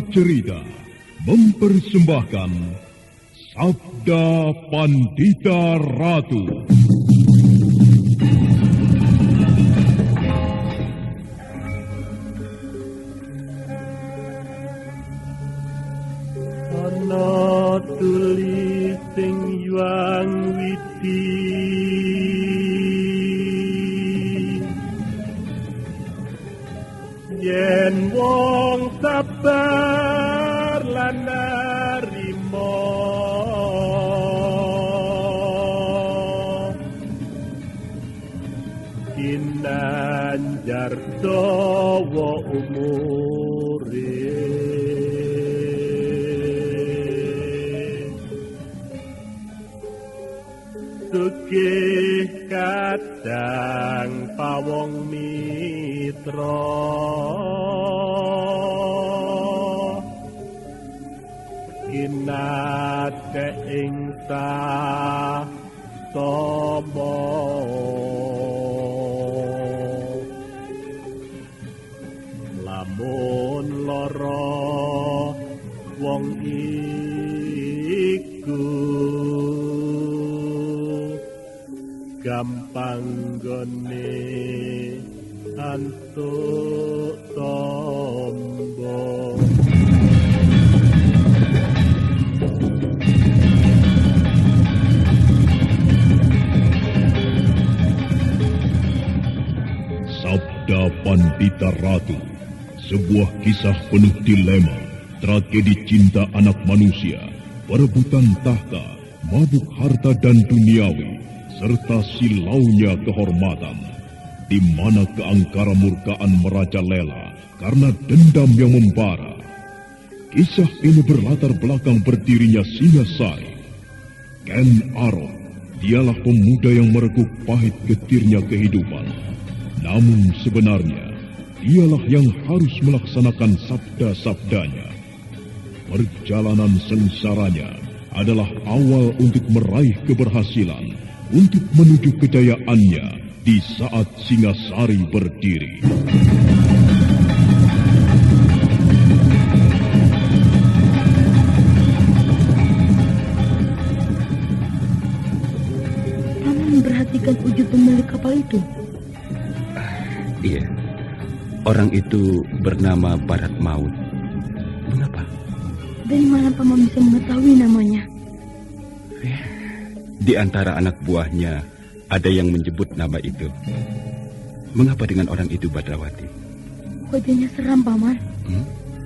Cerita mempersembahkan Sabda Pandita Ratu. Ana tulis sing yuang witi yen wong sabar lan narima kinanjar dawa umure sugih kadang pawong mitra kinate ing tomo lamun lara wong iku gampang gone antuk tombo. Sabda Pandita Ratu, sebuah kisah penuh dilema, tragedi cinta anak manusia, perebutan tahta, mabuk harta dan duniawi, serta silaunya kehormatan, di mana keangkara murkaan merajalela karena dendam yang membara. Kisah ini berlatar belakang berdirinya Singasari. Ken Arok, dialah pemuda yang merekuk pahit getirnya kehidupan. Namun sebenarnya, dialah yang harus melaksanakan sabda-sabdanya. Perjalanan sengsaranya adalah awal untuk meraih keberhasilan, untuk menuju kejayaannya di saat Singasari berdiri. Paman memperhatikan wujud pemilik kapal itu? Iya, orang itu bernama Barat Maut. Mengapa? Dari mana Paman bisa mengetahui namanya? Di antara anak buahnya ada yang menyebut nama itu. Mengapa dengan orang itu, Badrawati? Wajahnya seram, Paman.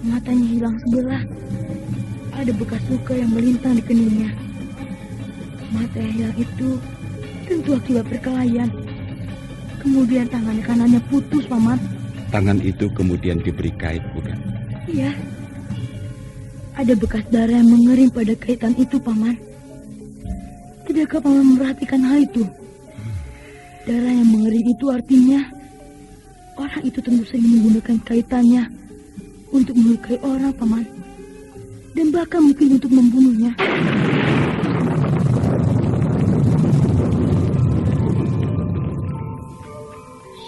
Matanya hilang sebelah. Ada bekas luka yang melintang di keningnya. Mata yang hilang itu tentu akibat perkelahian. Kemudian tangan kanannya putus, Paman. Tangan itu kemudian diberi kait, bukan? Iya. Ada bekas darah yang mengering pada kaitan itu, Paman. Tidakkah Paman memperhatikan hal itu? Darah yang mengering itu artinya orang itu tentu saja menggunakan kaitannya untuk melukai orang, Paman. Dan bahkan mungkin untuk membunuhnya.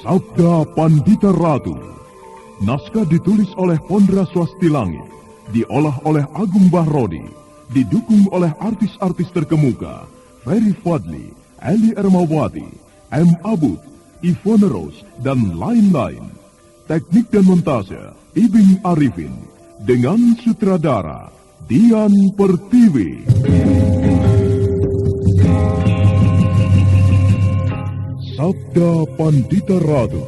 Sabda Pandita Ratu. Naskah ditulis oleh Pondra Swastilangit, diolah oleh Agung Bahrodi, didukung oleh artis-artis terkemuka Ferry Fadli, Ali Ermawati, M. Abud, Ivone Rose, dan lain-lain. Teknik dan montase Ibing Arifin, dengan sutradara Dian Pertiwi. Sabda Pandita Ratu.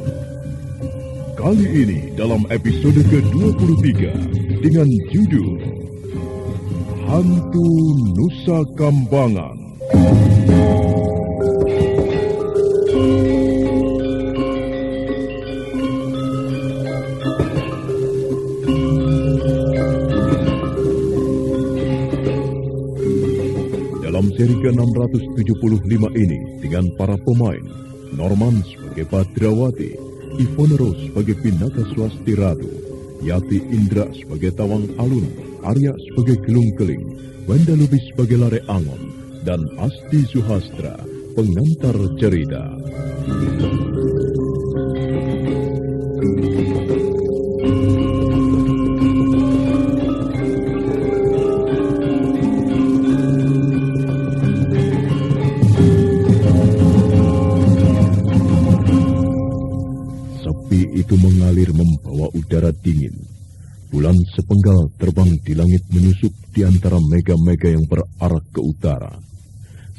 Kali ini dalam episode ke-23 dengan judul Hantu Nusa Kambangan. Dalam seri ke-675 ini dengan para pemain Norman sebagai Badrawati, Ivone Rose sebagai Pinaka Swasti Ratu, Yati Indra sebagai Tawang Alun, Arya sebagai Gelung Keling, Wenda Lubis sebagai Lare Angon, dan Asti Suhastra, pengantar cerita. mengalir membawa udara dingin. Bulan sepenggal terbang di langit menyusup di antara mega-mega yang berarak ke utara.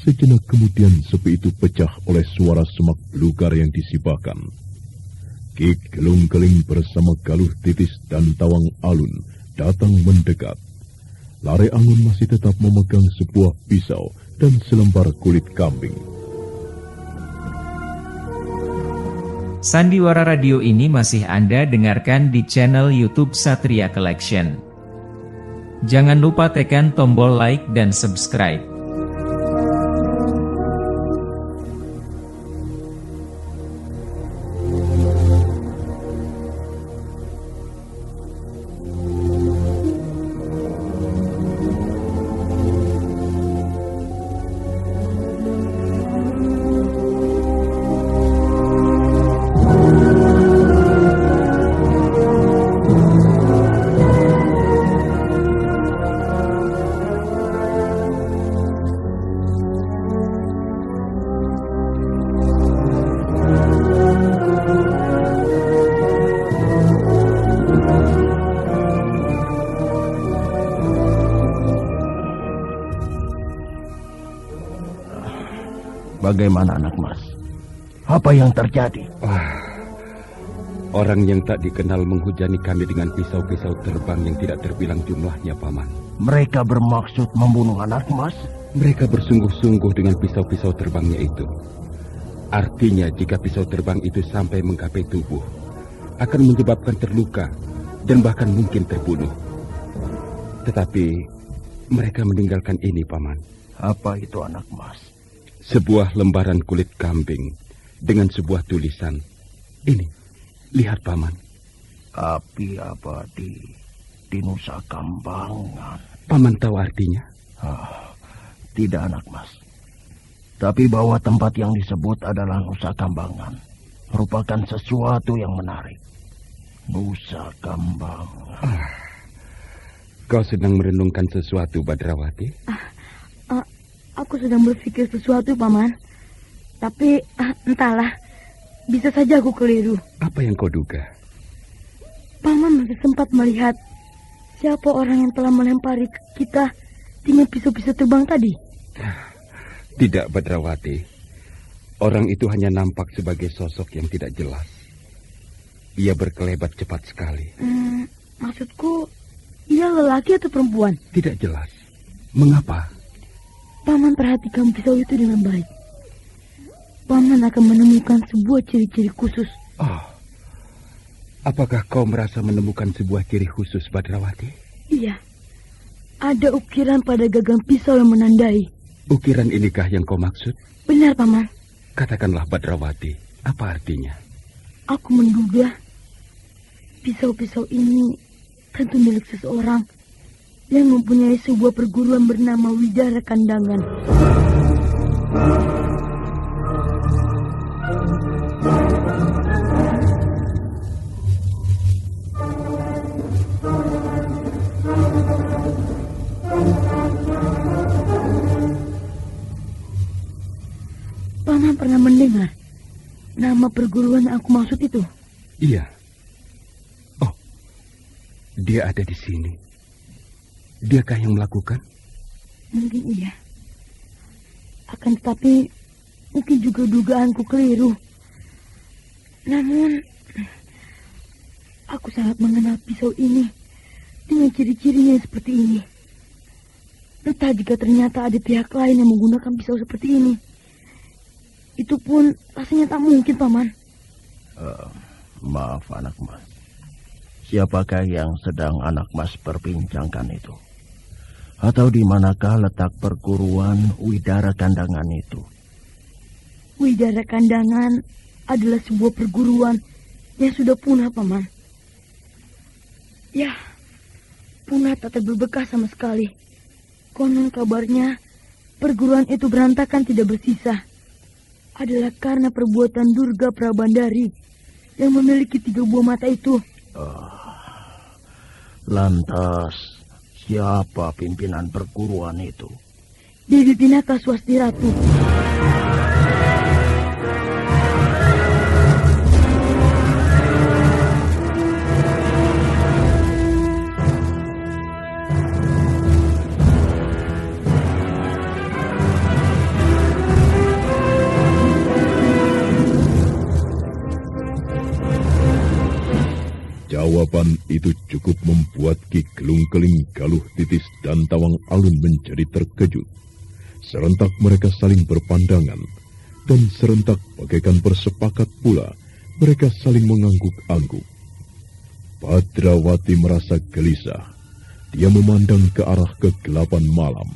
Sejenak kemudian sepi itu pecah oleh suara semak belukar yang disibakan. Ki Gelung-Geling bersama Galuh Titis dan Tawang Alun datang mendekat. Lare Angun masih tetap memegang sebuah pisau dan selembar kulit kambing. Sandiwara Radio ini masih Anda dengarkan di channel YouTube Satria Collection. Jangan lupa tekan tombol like dan subscribe. Bagaimana anak mas? Apa yang terjadi? Orang yang tak dikenal menghujani kami dengan pisau-pisau terbang yang tidak terbilang jumlahnya, Paman. Mereka bermaksud membunuh anak mas? Mereka bersungguh-sungguh dengan pisau-pisau terbangnya itu. Artinya jika pisau terbang itu sampai menggapai tubuh, akan menyebabkan terluka dan bahkan mungkin terbunuh. Tetapi mereka meninggalkan ini, Paman. Apa itu anak mas? Sebuah lembaran kulit kambing dengan sebuah tulisan. Ini, lihat Paman. Api abadi di Nusa Kambangan. Paman tahu artinya? Tidak anak mas. Tapi bahwa tempat yang disebut adalah Nusa Kambangan merupakan sesuatu yang menarik. Nusa Kambangan. Kau sedang merenungkan sesuatu, Badrawati? Aku sedang berpikir sesuatu, Paman. Tapi entahlah, bisa saja aku keliru. Apa yang kau duga? Paman masih sempat melihat siapa orang yang telah melempari kita dengan pisau-pisau terbang tadi? Tidak, Badrawati. Orang itu hanya nampak sebagai sosok yang tidak jelas. Ia berkelebat cepat sekali. Maksudku, ia lelaki atau perempuan? Tidak jelas. Mengapa? Paman perhatikan pisau itu dengan baik. Paman akan menemukan sebuah ciri-ciri khusus. Apakah kau merasa menemukan sebuah ciri khusus, Badrawati? Iya. Ada ukiran pada gagang pisau yang menandai. Ukiran inikah yang kau maksud? Benar, Paman. Katakanlah, Badrawati, apa artinya? Aku menduga pisau-pisau ini tentu milik seseorang yang mempunyai sebuah perguruan bernama Widara Kandangan. Paman pernah mendengar nama perguruan yang aku maksud itu? Iya. Oh, dia ada di sini. Diakah yang melakukan? Mungkin iya. Akan tetapi mungkin juga dugaanku keliru. Namun aku sangat mengenal pisau ini dengan ciri-cirinya seperti ini. Entah jika ternyata ada pihak lain yang menggunakan pisau seperti ini. Itu pun rasanya tak mungkin, Paman. Maaf anak mas. Siapakah yang sedang anak mas perbincangkan itu? Atau di manakah letak perguruan Widara Kandangan itu? Widara Kandangan adalah sebuah perguruan yang sudah punah, Paman. Ya, punah tak terbebekas sama sekali. Konon kabarnya perguruan itu berantakan tidak bersisa. Adalah karena perbuatan Durga Prabandari yang memiliki 3 buah mata itu. Lantas siapa pimpinan perguruan itu? Dewi Pinaka Swasti Ratu. Jawaban itu cukup membuat Ki Gelung Keling, Galuh Titis, dan Tawang Alun menjadi terkejut. Serentak mereka saling berpandangan, dan serentak bagaikan bersepakat pula, mereka saling mengangguk-angguk. Badrawati merasa gelisah. Dia memandang ke arah kegelapan malam.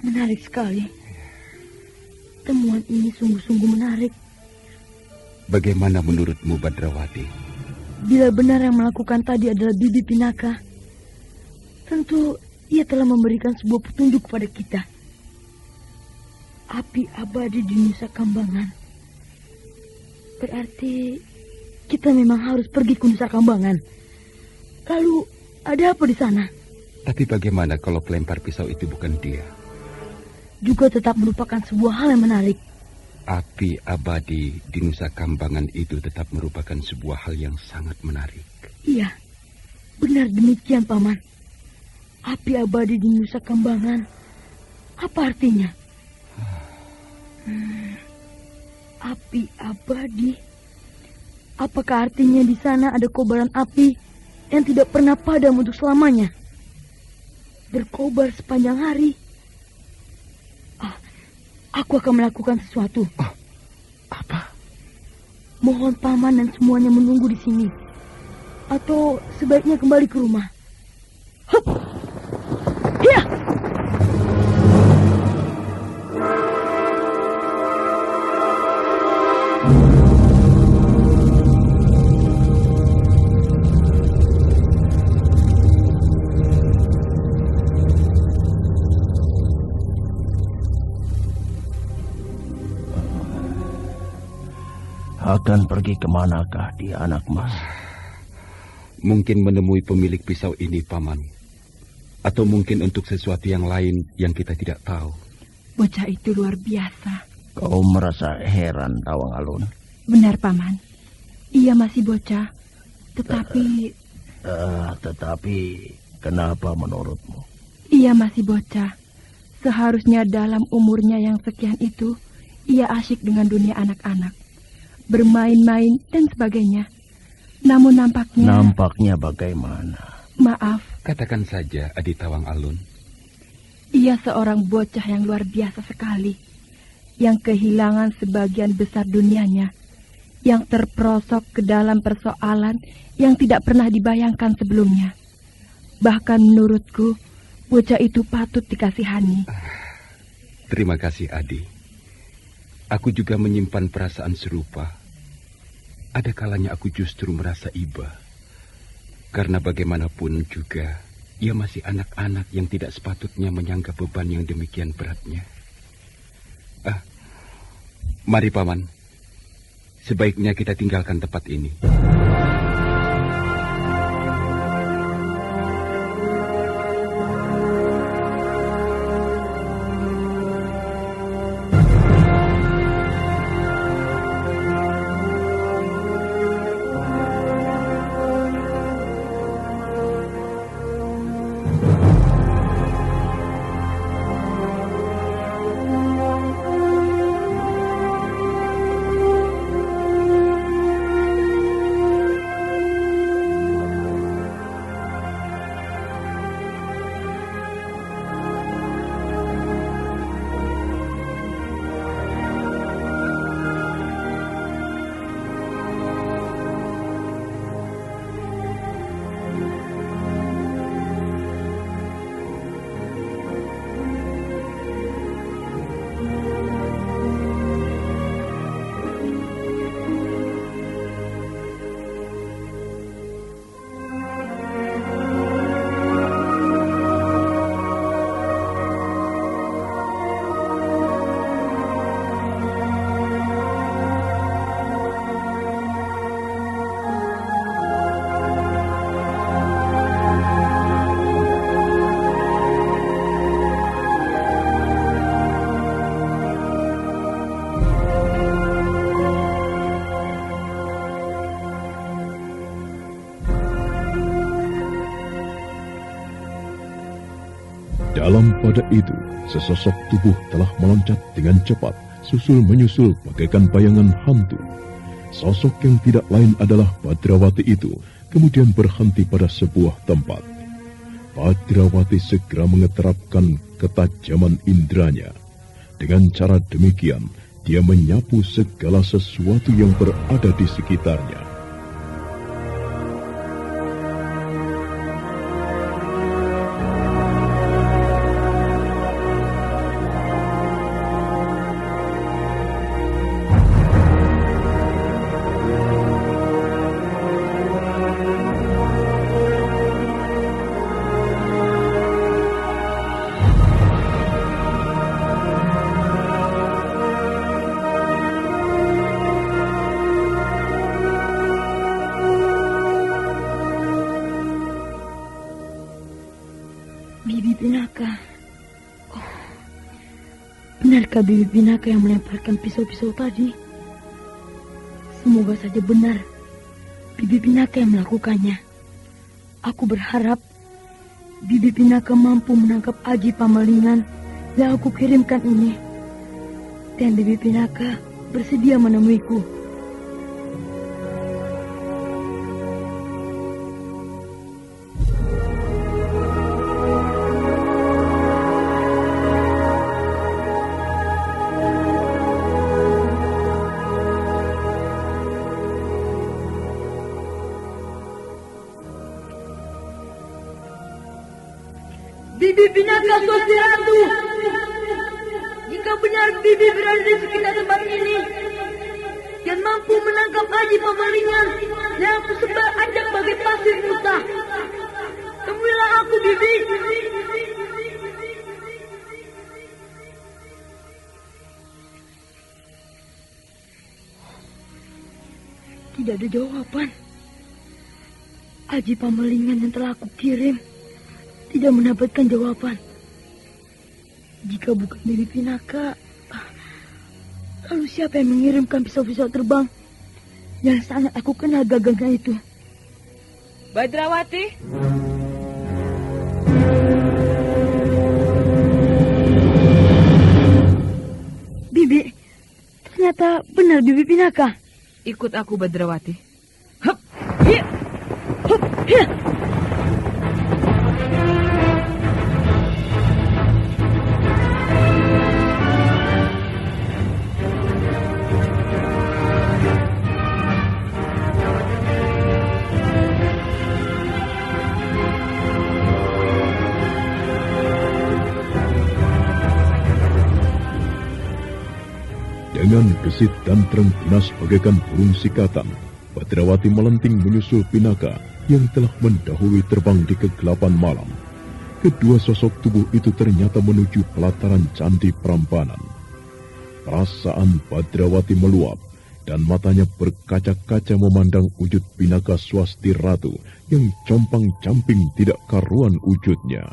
Menarik sekali. Temuan ini sungguh-sungguh menarik. Bagaimana menurutmu, Badrawati? Bila benar yang melakukan tadi adalah Bibi Pinaka, tentu ia telah memberikan sebuah petunjuk kepada kita. Api abadi di Nusa Kambangan. Berarti kita memang harus pergi ke Nusa Kambangan. Lalu ada apa di sana? Tapi bagaimana kalau pelempar pisau itu bukan dia? Juga tetap merupakan sebuah hal yang menarik. Api abadi di Nusa Kambangan itu tetap merupakan sebuah hal yang sangat menarik. Iya, benar demikian, Paman. Api abadi di Nusa Kambangan. Apa artinya? Api abadi. Apakah artinya di sana ada kobaran api yang tidak pernah padam untuk selamanya? Berkobar sepanjang hari. Aku akan melakukan sesuatu. Apa? Mohon Paman dan semuanya menunggu di sini. Atau sebaiknya kembali ke rumah. Hup! Hiya! Akan pergi kemanakah dia, anak mas? Mungkin menemui pemilik pisau ini, Paman. Atau mungkin untuk sesuatu yang lain yang kita tidak tahu. Bocah itu luar biasa. Kau merasa heran, Tawang Alun? Benar, Paman. Ia masih bocah. Tetapi... Tetapi kenapa menurutmu? Ia masih bocah. Seharusnya dalam umurnya yang sekian itu, ia asyik dengan dunia anak-anak. Bermain-main dan sebagainya. Namun nampaknya... Nampaknya bagaimana? Maaf. Katakan saja, Adi Tawang Alun. Ia seorang bocah yang luar biasa sekali. Yang kehilangan sebagian besar dunianya. Yang terperosok ke dalam persoalan yang tidak pernah dibayangkan sebelumnya. Bahkan menurutku, bocah itu patut dikasihani. Terima kasih, Adi. Aku juga menyimpan perasaan serupa. Ada kalanya aku justru merasa iba. Karena bagaimanapun juga, ia masih anak-anak yang tidak sepatutnya menyangka beban yang demikian beratnya. Mari, Paman. Sebaiknya kita tinggalkan tempat ini. Dalam pada itu, sesosok tubuh telah meloncat dengan cepat, susul menyusul bagaikan bayangan hantu. Sosok yang tidak lain adalah Badrawati itu, kemudian berhenti pada sebuah tempat. Badrawati segera mengeterapkan ketajaman indranya. Dengan cara demikian, dia menyapu segala sesuatu yang berada di sekitarnya. Bibi Pinaka. Oh, benarkah Bibi Pinaka yang melemparkan pisau-pisau tadi? Semoga saja benar Bibi Pinaka yang melakukannya. Aku berharap Bibi Pinaka mampu menangkap Aji Pamalingan yang aku kirimkan ini. Dan Bibi Pinaka bersedia menemuiku. Bibi Pinaka Swasti Ratu, jika benar Bibi berada di sekitar tempat ini dan mampu menangkap Aji Pamalingan yang aku sebar ajak bagai pasir buta, temuilah aku, Bibi. Tidak ada jawaban. Aji Pamalingan yang telah aku kirim tidak mendapatkan jawaban. Jika bukan Bibi Pinaka, lalu siapa yang mengirimkan pisau-pisau terbang yang sangat aku kenal gagahnya itu? Badrawati? Bibi, ternyata benar Bibi Pinaka. Ikut aku, Badrawati. Hup, hiya, hup, hiya. Dengan gesit dan terengginas bagaikan burung sikatan, Badrawati melenting menyusul Pinaka yang telah mendahului terbang di kegelapan malam. Kedua sosok tubuh itu ternyata menuju pelataran Candi Prambanan. Perasaan Badrawati meluap dan matanya berkaca-kaca memandang wujud Pinaka Swasti Ratu yang compang-camping tidak karuan wujudnya.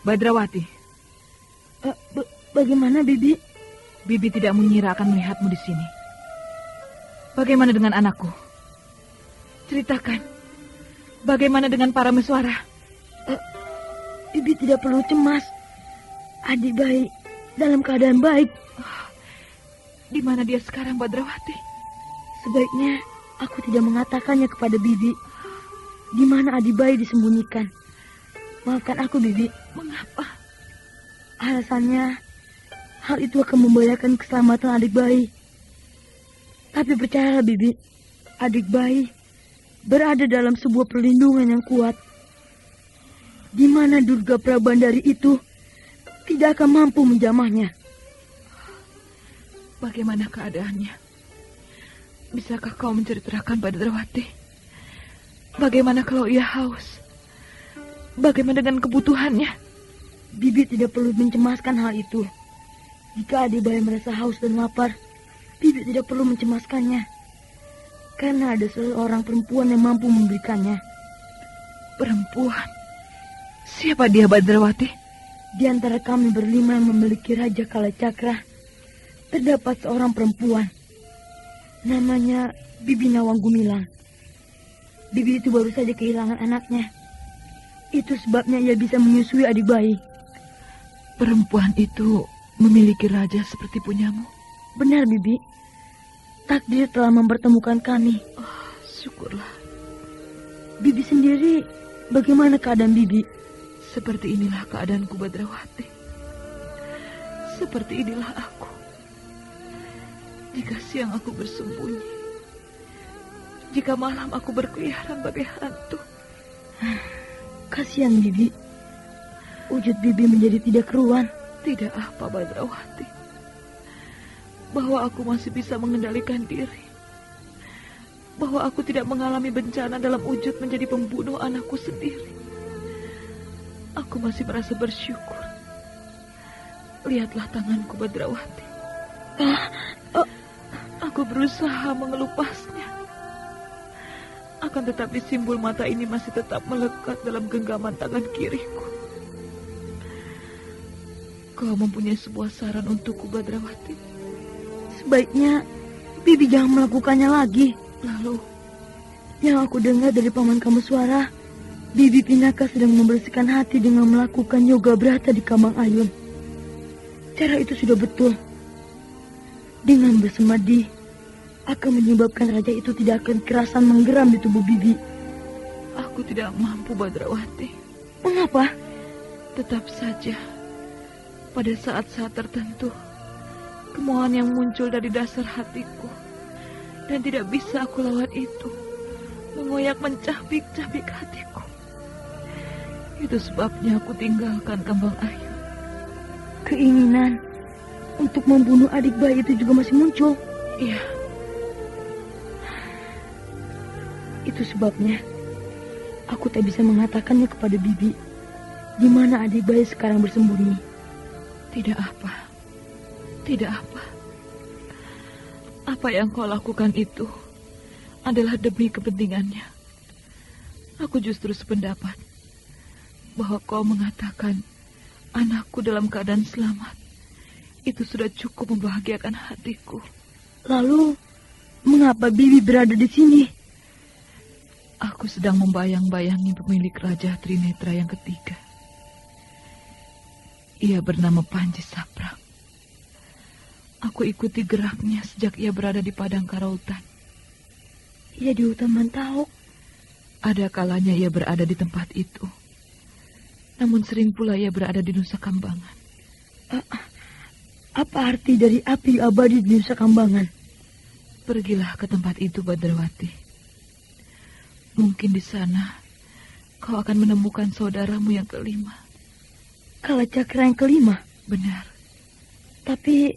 Badrawati. Bagaimana, Bibi? Bibi tidak mengira akan melihatmu di sini. Bagaimana dengan anakku? Ceritakan. Bagaimana dengan para Meswara? Bibi tidak perlu cemas. Adik baik, dalam keadaan baik. Di mana dia sekarang, Badrawati? Sebaiknya aku tidak mengatakannya kepada Bibi. Di mana adik bayi disembunyikan. Maafkan aku, Bibi. Mengapa? Alasannya, hal itu akan membahayakan keselamatan adik bayi. Tapi percayalah, Bibi, adik bayi berada dalam sebuah perlindungan yang kuat, di mana Durga Prabandari itu tidak akan mampu menjamahnya. Bagaimana keadaannya? bisakah kau menceritakan pada Drawati? Bagaimana kalau ia haus? Bagaimana dengan kebutuhannya? Bibi tidak perlu mencemaskan hal itu. Jika Adibayi merasa haus dan lapar, Bibi tidak perlu mencemaskannya. Karena ada seorang perempuan yang mampu memberikannya. Perempuan? Siapa dia, Badrawati? Di antara kami berlima yang memiliki Raja Kalacakra, terdapat seorang perempuan. Namanya Bibi Nawang Gumilang. Bibi itu baru saja kehilangan anaknya. Itu sebabnya ia bisa menyusui Adibayi. Perempuan itu memiliki raja seperti punyamu? Benar, Bibi. Takdir telah mempertemukan kami. Oh, syukurlah. Bibi sendiri, bagaimana keadaan Bibi? Seperti inilah keadaanku, Badrawati. Seperti inilah aku. Jika siang aku bersembunyi, jika malam aku berkeliaran bagai hantu. Kasihan Bibi. Wujud Bibi menjadi tidak keruan. Tidak apa, Badrawati. Bahwa aku masih bisa mengendalikan diri. Bahwa aku tidak mengalami bencana dalam wujud menjadi pembunuh anakku sendiri. Aku masih merasa bersyukur. Lihatlah tanganku, Badrawati. Aku berusaha mengelupasnya. Akan tetapi simbol mata ini masih tetap melekat dalam genggaman tangan kiriku. Kau mempunyai sebuah saran untukku, Badrawati? Sebaiknya Bibi jangan melakukannya lagi. Lalu, yang aku dengar dari paman kamu suara, Bibi Pinaka sedang membersihkan hati dengan melakukan yoga brata di Kambang Ayun. Cara itu sudah betul. Dengan bersemadi, akan menyebabkan raja itu tidak akan kerasan menggeram di tubuh Bibi. Aku tidak mampu, Badrawati. Mengapa? Tetap saja, pada saat-saat tertentu, kemauan yang muncul dari dasar hatiku, dan tidak bisa aku lawan itu, mengoyak mencabik-cabik hatiku. Itu sebabnya aku tinggalkan Kambang Ayun. Keinginan untuk membunuh adik bayi itu juga masih muncul. Iya. Itu sebabnya aku tak bisa mengatakannya kepada Bibi di mana adik bayi sekarang bersembunyi. Tidak apa. Tidak apa. Apa yang kau lakukan itu adalah demi kepentingannya. Aku justru sependapat bahwa kau mengatakan anakku dalam keadaan selamat. Itu sudah cukup membahagiakan hatiku. Lalu, mengapa Bibi berada di sini? Aku sedang membayang-bayangi pemilik Raja Trinetra yang ketiga. Ia bernama Panji Saprang. Aku ikuti geraknya sejak ia berada di padang Karautan. Ia di hutan Mantauk. Ada kalanya ia berada di tempat itu. Namun sering pula ia berada di Nusa Kambangan. Apa arti dari api abadi di Nusa Kambangan? Pergilah ke tempat itu, Badrawati. Mungkin di sana kau akan menemukan saudaramu yang kelima. Kalacakra yang kelima? Benar. Tapi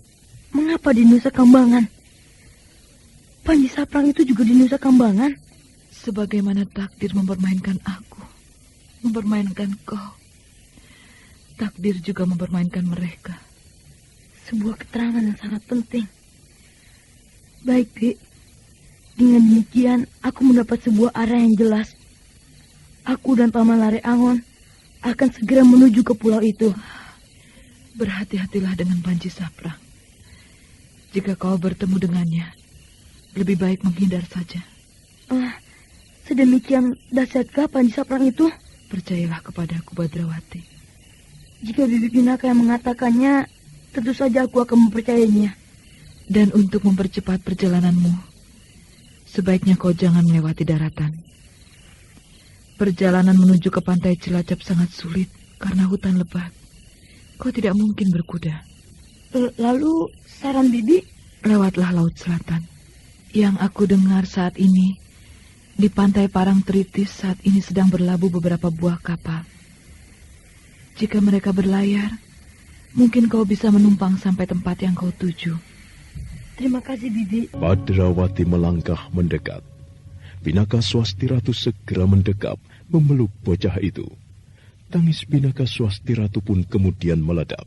mengapa di Nusa Kambangan? Panji Saprang itu juga di Nusa Kambangan? Sebagaimana takdir mempermainkan aku, mempermainkan kau, takdir juga mempermainkan mereka. Sebuah keterangan yang sangat penting. Baik, Bi. Dengan demikian, aku mendapat sebuah arah yang jelas. Aku dan Paman Lare Angon akan segera menuju ke pulau itu. Berhati-hatilah dengan Panji Saprang. Jika kau bertemu dengannya, lebih baik menghindar saja. Sedemikian dahsyatkah Panji Saprang itu? Percayalah kepadaku, Badrawati. Jika Bibi Pinaka yang mengatakannya, tentu saja aku akan mempercayainya. Dan untuk mempercepat perjalananmu, sebaiknya kau jangan melewati daratan. Perjalanan menuju ke pantai Cilacap sangat sulit karena hutan lebat. Kau tidak mungkin berkuda. Lalu saran Bibi? Lewatlah Laut Selatan. Yang aku dengar saat ini, di pantai Parangtritis saat ini sedang berlabuh beberapa buah kapal. Jika mereka berlayar, mungkin kau bisa menumpang sampai tempat yang kau tuju. Terima kasih, Bibi. Badrawati melangkah mendekat. Pinaka Swasti Ratu segera mendekap memeluk bocah itu. Tangis Pinaka Swasti Ratu pun kemudian meledak.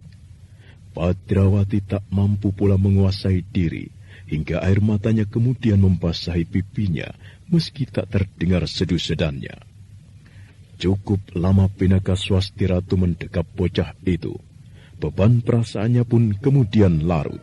Badrawati tak mampu pula menguasai diri, hingga air matanya kemudian membasahi pipinya meski tak terdengar sedu-sedannya. Cukup lama Pinaka Swasti Ratu mendekap bocah itu. Beban perasaannya pun kemudian larut.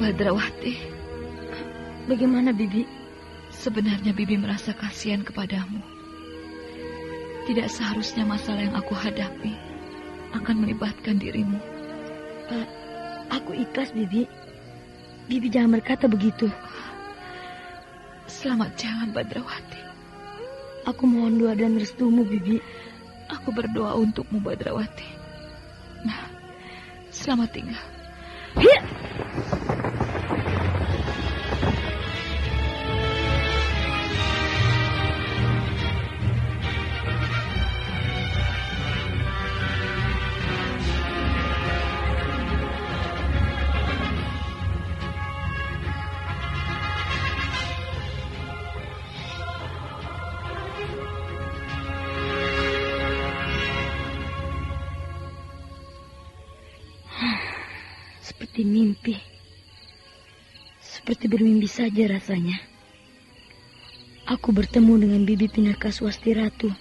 Badrawati, Bagaimana, Bibi? sebenarnya Bibi merasa kasihan kepadamu. Tidak seharusnya masalah yang aku hadapi akan melibatkan dirimu. Aku ikhlas, Bibi. Bibi jangan berkata begitu. Selamat jalan, Badrawati. Aku mohon doa dan restumu, Bibi. Aku berdoa untukmu, Badrawati. Nah, selamat tinggal. Hiya! Seperti mimpi. Seperti bermimpi saja rasanya. Aku bertemu dengan Bibi Pinaka Swasti Ratu.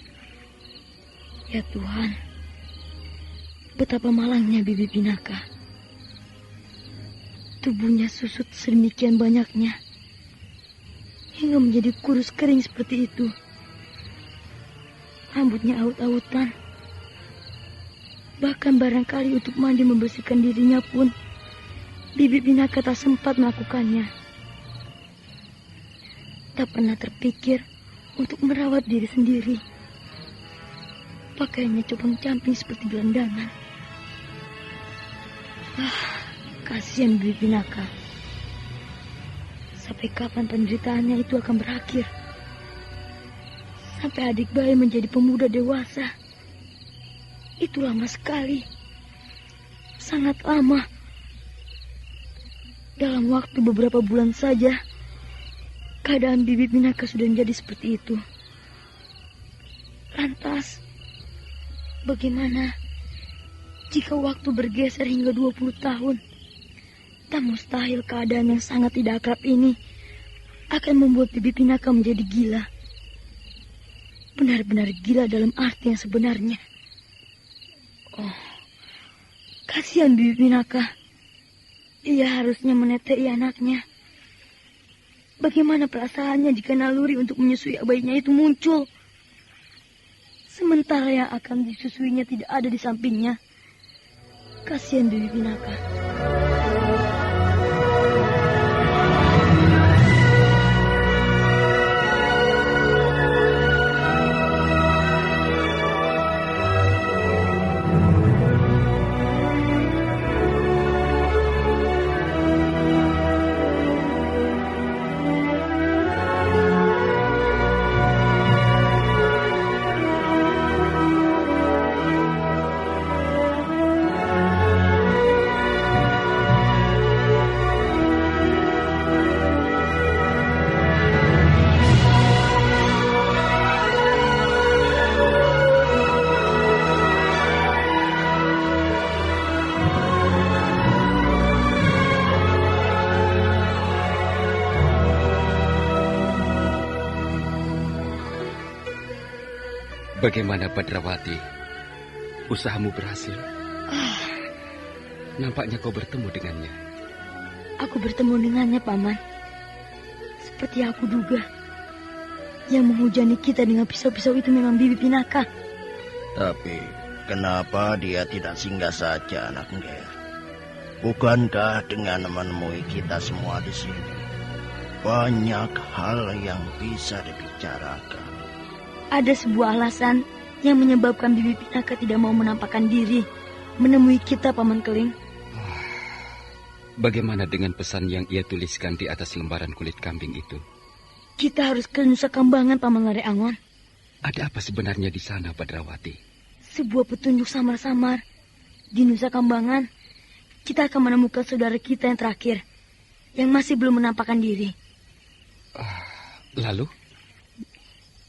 Ya Tuhan, betapa malangnya Bibi Pinaka. Tubuhnya susut sedemikian banyaknya, hingga menjadi kurus kering seperti itu. Rambutnya aut-autan. Bahkan barangkali untuk mandi membersihkan dirinya pun Bibi Pinaka tak sempat melakukannya. Tak pernah terpikir untuk merawat diri sendiri. Pakaiannya compang-camping seperti gelandangan. Kasihan Bibi Pinaka. Sampai kapan penderitaannya itu akan berakhir? Sampai adik bayi menjadi pemuda dewasa. Itu lama sekali. Sangat lama. Dalam waktu beberapa bulan saja, keadaan Bibi Pinaka sudah menjadi seperti itu. Lantas, bagaimana jika waktu bergeser hingga 20 tahun? Tak mustahil keadaan yang sangat tidak akrab ini akan membuat Bibi Pinaka menjadi gila. Benar-benar gila dalam arti yang sebenarnya. Oh, kasihan Bibi Pinaka. Ia harusnya menetei anaknya. Bagaimana perasaannya jika naluri untuk menyusui bayinya itu muncul? Sementara yang akan disusuinya tidak ada di sampingnya. Kasihan Bibi Pinaka. Bagaimana Badrawati? Usahamu berhasil? Nampaknya kau bertemu dengannya. Aku bertemu dengannya, Paman. Seperti aku duga, yang menghujani kita dengan pisau-pisau itu memang Bibi Pinaka. Tapi kenapa dia tidak singgah saja, anak Nger? Bukankah dengan menemui kita semua di sini, banyak hal yang bisa dibicarakan? Ada sebuah alasan yang menyebabkan Bibi Pinaka tidak mau menampakkan diri menemui kita, Paman Keling. Bagaimana dengan pesan yang ia tuliskan di atas lembaran kulit kambing itu? Kita harus ke Nusa Kambangan, Paman Lare Angon. Ada apa sebenarnya di sana, Badrawati? Sebuah petunjuk samar-samar. Di Nusa Kambangan, kita akan menemukan saudara kita yang terakhir, yang masih belum menampakkan diri. Lalu?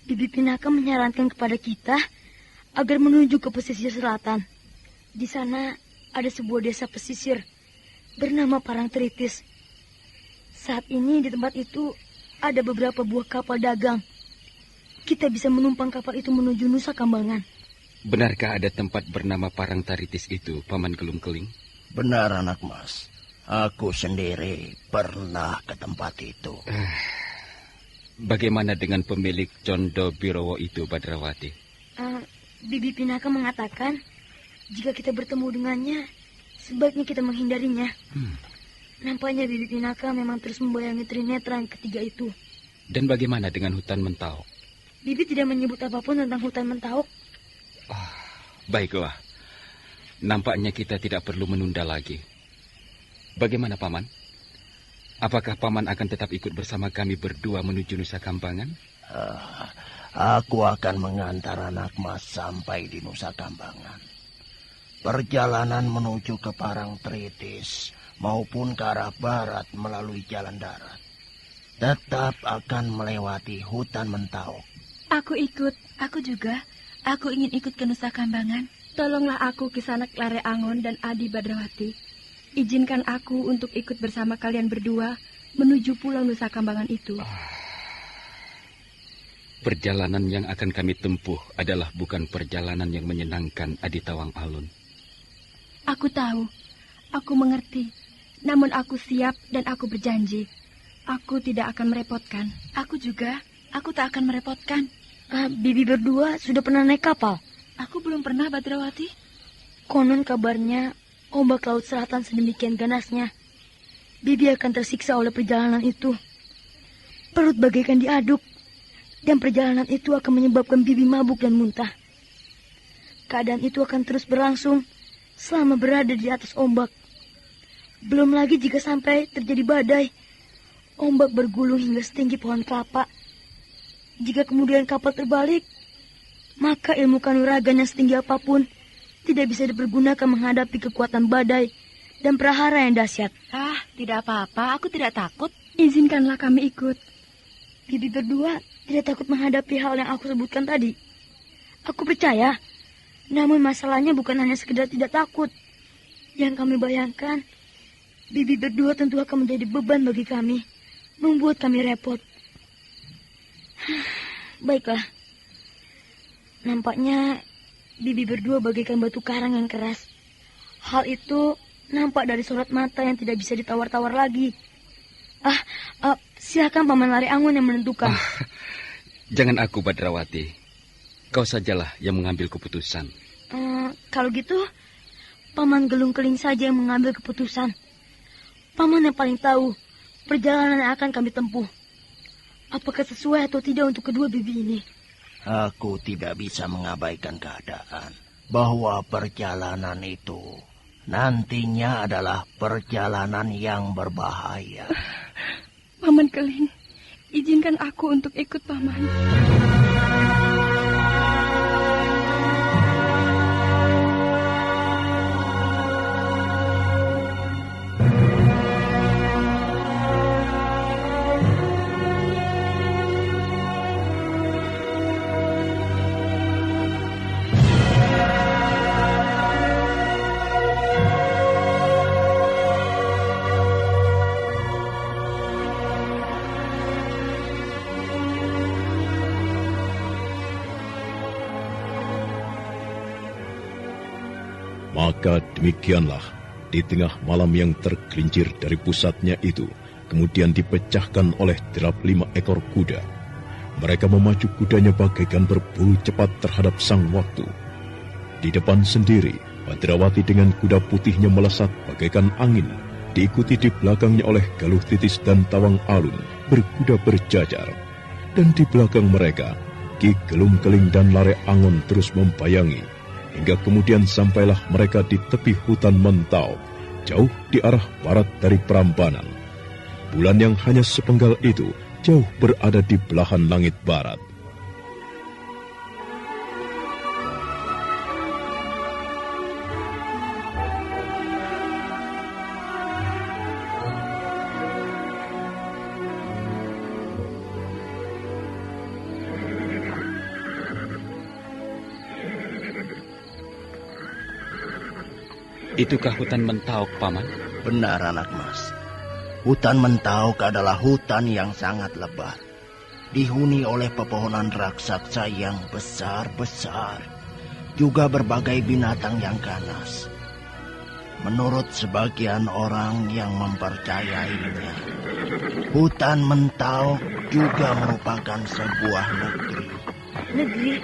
Bibi Pinaka menyarankan kepada kita agar menuju ke pesisir selatan. Di sana ada sebuah desa pesisir bernama Parangtritis. Saat ini di tempat itu ada beberapa buah kapal dagang. Kita bisa menumpang kapal itu menuju Nusa Kambangan. Benarkah ada tempat bernama Parangtritis itu, Paman Gelung Keling? Benar, anak mas. Aku sendiri pernah ke tempat itu. Bagaimana dengan pemilik Condo Birowo itu, Badrawati? Bibi Pinaka mengatakan jika kita bertemu dengannya, sebaiknya kita menghindarinya. Nampaknya Bibi Pinaka memang terus membayangi Trinetra yang ketiga itu. Dan bagaimana dengan hutan Mentauk? Bibi tidak menyebut apapun tentang hutan Mentauk. Baiklah. Nampaknya kita tidak perlu menunda lagi. Bagaimana, Paman? Apakah Paman akan tetap ikut bersama kami berdua menuju Nusa Kambangan? Aku akan mengantar anak mas sampai di Nusa Kambangan. Perjalanan menuju ke Parangtritis maupun ke arah barat melalui jalan darat tetap akan melewati hutan Mentauk. Aku ikut, aku juga. Aku ingin ikut ke Nusa Kambangan. Tolonglah aku Kisanak Lare Angon dan Adi Badrawati. Izinkan aku untuk ikut bersama kalian berdua menuju pulau Nusa Kambangan itu. Perjalanan yang akan kami tempuh adalah bukan perjalanan yang menyenangkan, Adi Tawang Alun. Aku tahu, aku mengerti. Namun aku siap dan aku berjanji. Aku tidak akan merepotkan. Aku juga, aku tak akan merepotkan. Bibi berdua sudah pernah naik kapal? Aku belum pernah, Badrawati. Konon kabarnya ombak laut selatan sedemikian ganasnya. Bibi akan tersiksa oleh perjalanan itu. Perut bagaikan diaduk. Dan perjalanan itu akan menyebabkan Bibi mabuk dan muntah. Keadaan itu akan terus berlangsung selama berada di atas ombak. Belum lagi jika sampai terjadi badai. Ombak bergulung hingga setinggi pohon kelapa. Jika kemudian kapal terbalik, maka ilmu kanuragan yang setinggi apapun tidak bisa dipergunakan menghadapi kekuatan badai dan prahara yang dahsyat. Tidak apa-apa, aku tidak takut. Izinkanlah kami ikut. Bibi berdua tidak takut menghadapi hal yang aku sebutkan tadi. Aku percaya, namun masalahnya bukan hanya sekedar tidak takut. Yang kami bayangkan, Bibi berdua tentu akan menjadi beban bagi kami, membuat kami repot. Baiklah, nampaknya Bibi berdua bagaikan batu karang yang keras. Hal itu nampak dari sorot mata yang tidak bisa ditawar-tawar lagi. Silakan Paman Lare Angon yang menentukan. Jangan aku, Badrawati. Kau sajalah yang mengambil keputusan. Kalau gitu, Paman Gelung Keling saja yang mengambil keputusan. Paman yang paling tahu perjalanan yang akan kami tempuh. Apakah sesuai atau tidak untuk kedua bibi ini? Aku tidak bisa mengabaikan keadaan bahwa perjalanan itu nantinya adalah perjalanan yang berbahaya. Paman Keling, izinkan aku untuk ikut, Paman. Maka demikianlah, di tengah malam yang tergelincir dari pusatnya itu, kemudian dipecahkan oleh derap 5 ekor kuda. Mereka memacu kudanya bagaikan berburu cepat terhadap sang waktu. Di depan sendiri, Badrawati dengan kuda putihnya melesat bagaikan angin, diikuti di belakangnya oleh Galuh Titis dan Tawang Alun berkuda berjajar. Dan di belakang mereka, Ki Gelung Keling dan Lare Angon terus membayangi, hingga kemudian sampailah mereka di tepi hutan Mentau, jauh di arah barat dari Prambanan. Bulan yang hanya sepenggal itu jauh berada di belahan langit barat. Itukah hutan Mentauk, Paman? Benar, anak mas. Hutan Mentauk adalah hutan yang sangat lebat. Dihuni oleh pepohonan raksasa yang besar-besar. Juga berbagai binatang yang ganas. Menurut sebagian orang yang mempercayainya, hutan Mentauk juga merupakan sebuah negeri.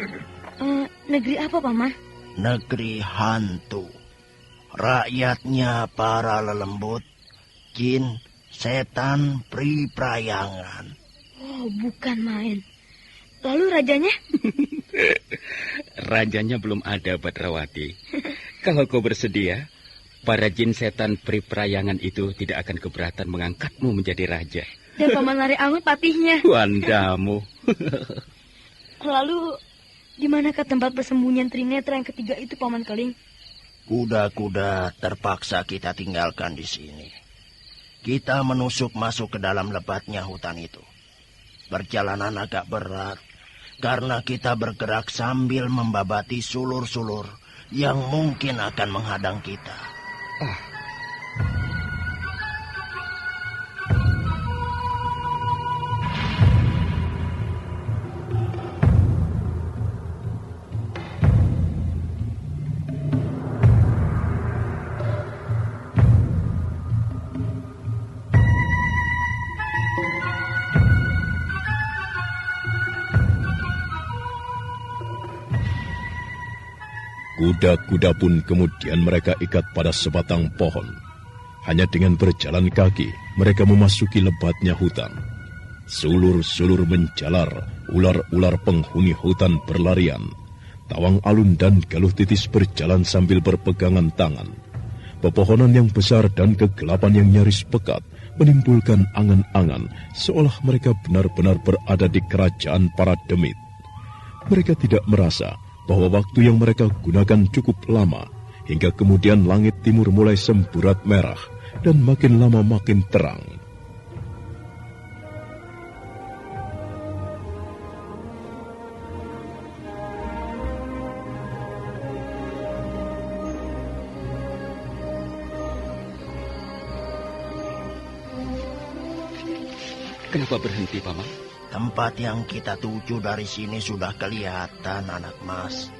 Negeri apa, Paman? Negeri hantu. Rakyatnya para lelembut, jin, setan, priprayangan. Oh, bukan main. Lalu rajanya? Rajanya belum ada, Badrawati. Kalau kau bersedia, para jin, setan, priprayangan itu tidak akan keberatan mengangkatmu menjadi raja. Dan Paman Lare Angon patihnya. Wandamu. Lalu, di manakah tempat persembunyian Trinetra yang ketiga itu, Paman Keling? Kuda-kuda terpaksa kita tinggalkan di sini. Kita menusuk masuk ke dalam lebatnya hutan itu. Perjalanan agak berat karena kita bergerak sambil membabati sulur-sulur yang mungkin akan menghadang kita. Kuda-kuda pun kemudian mereka ikat pada sebatang pohon. Hanya dengan berjalan kaki, mereka memasuki lebatnya hutan. Sulur-sulur menjalar, ular-ular penghuni hutan berlarian. Tawang Alun dan Galuh Titis berjalan sambil berpegangan tangan. Pepohonan yang besar dan kegelapan yang nyaris pekat menimbulkan angan-angan seolah mereka benar-benar berada di kerajaan para demit. Mereka tidak merasa bahwa waktu yang mereka gunakan cukup lama, hingga kemudian langit timur mulai semburat merah dan makin lama makin terang. Kenapa berhenti, Paman? Tempat yang kita tuju dari sini sudah kelihatan, anak mas.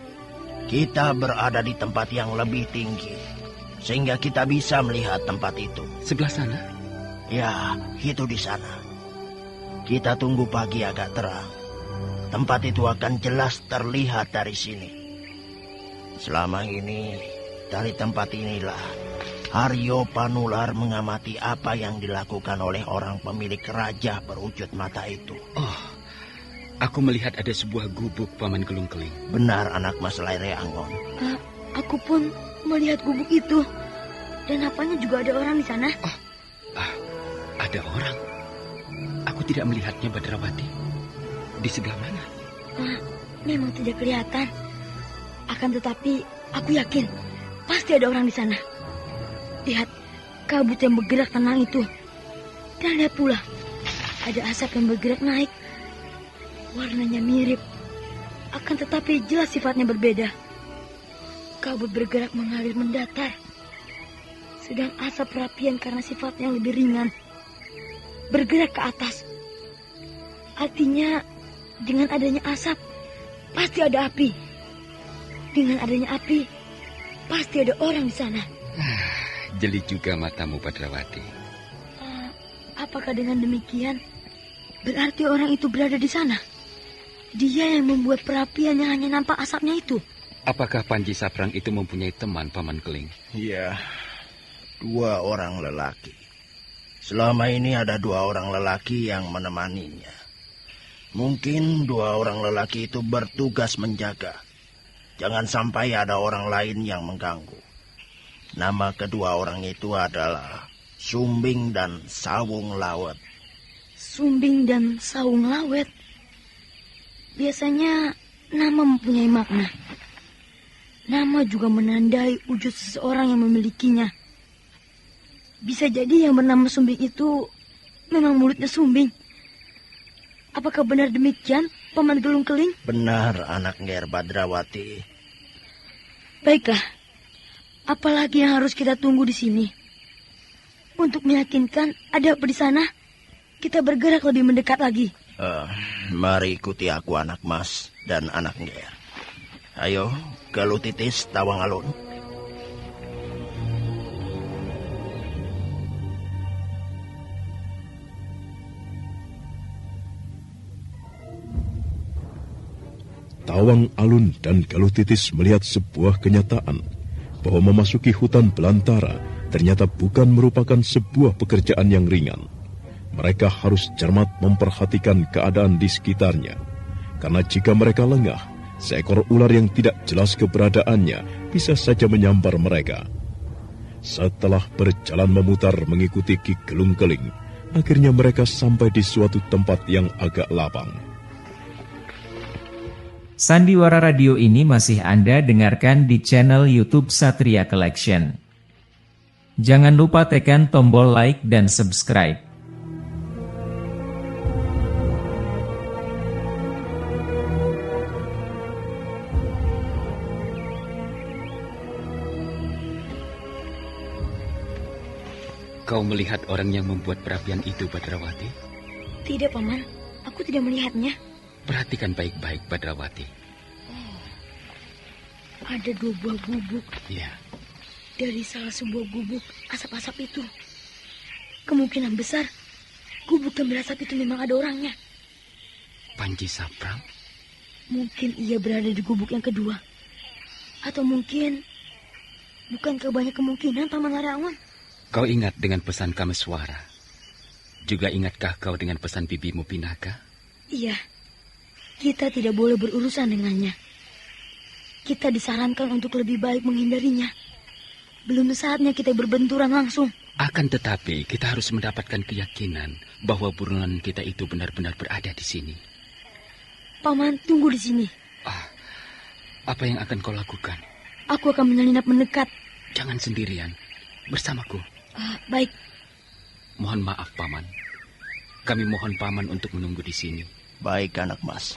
Kita berada di tempat yang lebih tinggi, sehingga kita bisa melihat tempat itu. Sebelah sana? Ya, itu di sana. Kita tunggu pagi agak terang. Tempat itu akan jelas terlihat dari sini. Selama ini, dari tempat inilah Aryo Panular mengamati apa yang dilakukan oleh orang pemilik raja berwujud mata itu. Oh, aku melihat ada sebuah gubuk, Paman Gelung Keling. Benar, anak mas Lare Angon. Aku pun melihat gubuk itu. Dan apanya juga ada orang di sana. Ada orang? Aku tidak melihatnya, Badrawati. Di sebelah mana? Memang tidak kelihatan. Akan tetapi, aku yakin pasti ada orang di sana. Lihat, kabut yang bergerak tenang itu. Dan lihat pula, ada asap yang bergerak naik. Warnanya mirip, akan tetapi jelas sifatnya berbeda. Kabut bergerak mengalir mendatar. Sedang asap perapian karena sifatnya lebih ringan bergerak ke atas. Artinya, dengan adanya asap, pasti ada api. Dengan adanya api, Pasti ada orang di sana. Jeli juga matamu, Badrawati. Apakah dengan demikian berarti orang itu berada di sana? Dia yang membuat perapian yang hanya nampak asapnya itu. Apakah Panji Saprang itu mempunyai teman, Paman Keling? Iya, 2 orang lelaki. Selama ini ada 2 orang lelaki yang menemaninya. Mungkin 2 orang lelaki itu bertugas menjaga. Jangan sampai ada orang lain yang mengganggu. Nama kedua orang itu adalah Sumbing dan Sawung Lawet. Sumbing dan Sawung Lawet. Biasanya nama mempunyai makna. Nama juga menandai wujud seseorang yang memilikinya. Bisa jadi yang bernama Sumbing itu memang mulutnya sumbing. Apakah benar demikian, Paman Gelung Keling? Benar, anak Nger Badrawati. Baiklah, apalagi yang harus kita tunggu di sini? Untuk meyakinkan ada apa di sana, kita bergerak lebih mendekat lagi. Mari ikuti aku, anak Mas dan anak Nger. Ayo, Galuh Titis, Tawang Alun. Tawang Alun dan Galuh Titis melihat sebuah kenyataan bahwa memasuki hutan belantara ternyata bukan merupakan sebuah pekerjaan yang ringan. Mereka harus cermat memperhatikan keadaan di sekitarnya. Karena jika mereka lengah, seekor ular yang tidak jelas keberadaannya bisa saja menyambar mereka. Setelah berjalan memutar mengikuti Ki Gelung Keling, akhirnya mereka sampai di suatu tempat yang agak lapang. Sandiwara Radio ini masih Anda dengarkan di channel YouTube Satria Collection. Jangan lupa tekan tombol like dan subscribe. Kau melihat orang yang membuat perapian itu, Badrawati? Tidak, Paman. Aku tidak melihatnya. Perhatikan baik-baik, Badrawati. Ada 2 buah gubuk. Iya. Dari salah sebuah gubuk, asap-asap itu. Kemungkinan besar, gubuk yang berasap itu memang ada orangnya. Panji Saprang? Mungkin ia berada di gubuk yang kedua. Atau mungkin, bukankah banyak kemungkinan, Paman Larawan? Kau ingat dengan pesan Kameswara? Juga ingatkah kau dengan pesan bibimu Pinaka? Iya. Kita tidak boleh berurusan dengannya. Kita disarankan untuk lebih baik menghindarinya. Belum saatnya kita berbenturan langsung. Akan tetapi kita harus mendapatkan keyakinan bahwa buronan kita itu benar-benar berada di sini. Paman, tunggu di sini. Apa yang akan kau lakukan? Aku akan menyelinap mendekat. Jangan sendirian, bersamaku. Baik. Mohon maaf, Paman. Kami mohon Paman untuk menunggu di sini. Baik, anak Mas.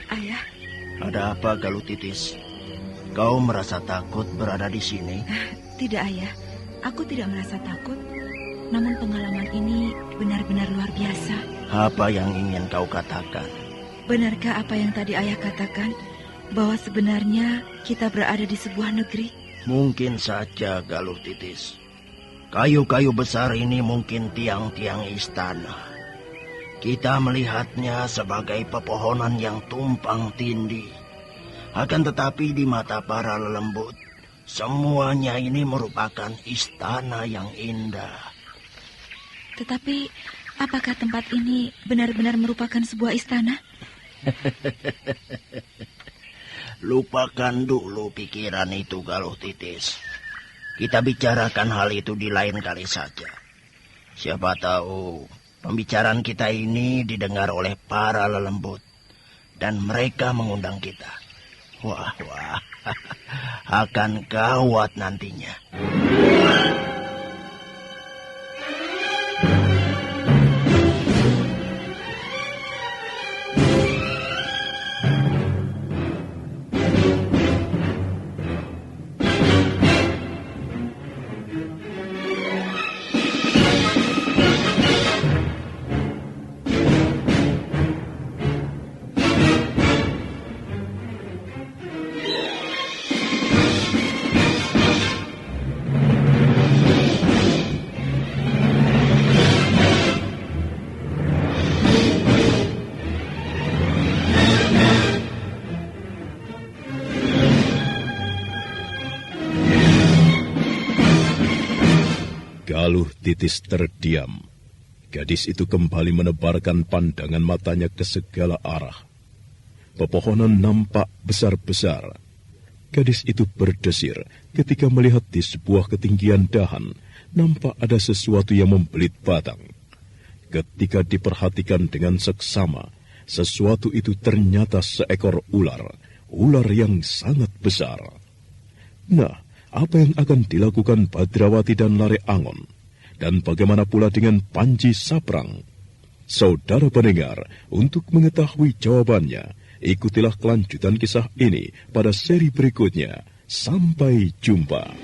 Ayah. Ada apa, Galuh Titis? Kau merasa takut berada di sini? Tidak, Ayah. Aku tidak merasa takut. Namun pengalaman ini benar-benar luar biasa. Apa yang ingin kau katakan? Benarkah apa yang tadi Ayah katakan? Bahwa sebenarnya kita berada di sebuah negeri? Mungkin saja, Galuh Titis. Kayu-kayu besar ini mungkin tiang-tiang istana. Kita melihatnya sebagai pepohonan yang tumpang tindih. Akan tetapi di mata para lelembut, semuanya ini merupakan istana yang indah. Tetapi, apakah tempat ini benar-benar merupakan sebuah istana? Lupakan dulu pikiran itu, Galuh Titis. Kita bicarakan hal itu di lain kali saja. Siapa tahu pembicaraan kita ini didengar oleh para lelembut dan mereka mengundang kita. Wah, akan gawat nantinya. Lalu Titis terdiam. Gadis itu kembali menebarkan pandangan matanya ke segala arah. Pepohonan nampak besar-besar. Gadis itu berdesir ketika melihat di sebuah ketinggian dahan nampak ada sesuatu yang membelit batang. Ketika diperhatikan dengan seksama, sesuatu itu ternyata seekor ular yang sangat besar. Nah, apa yang akan dilakukan Badrawati dan Lare Angon? Dan bagaimana pula dengan Panji Saprang? Saudara pendengar, untuk mengetahui jawabannya, ikutilah kelanjutan kisah ini pada seri berikutnya. Sampai jumpa.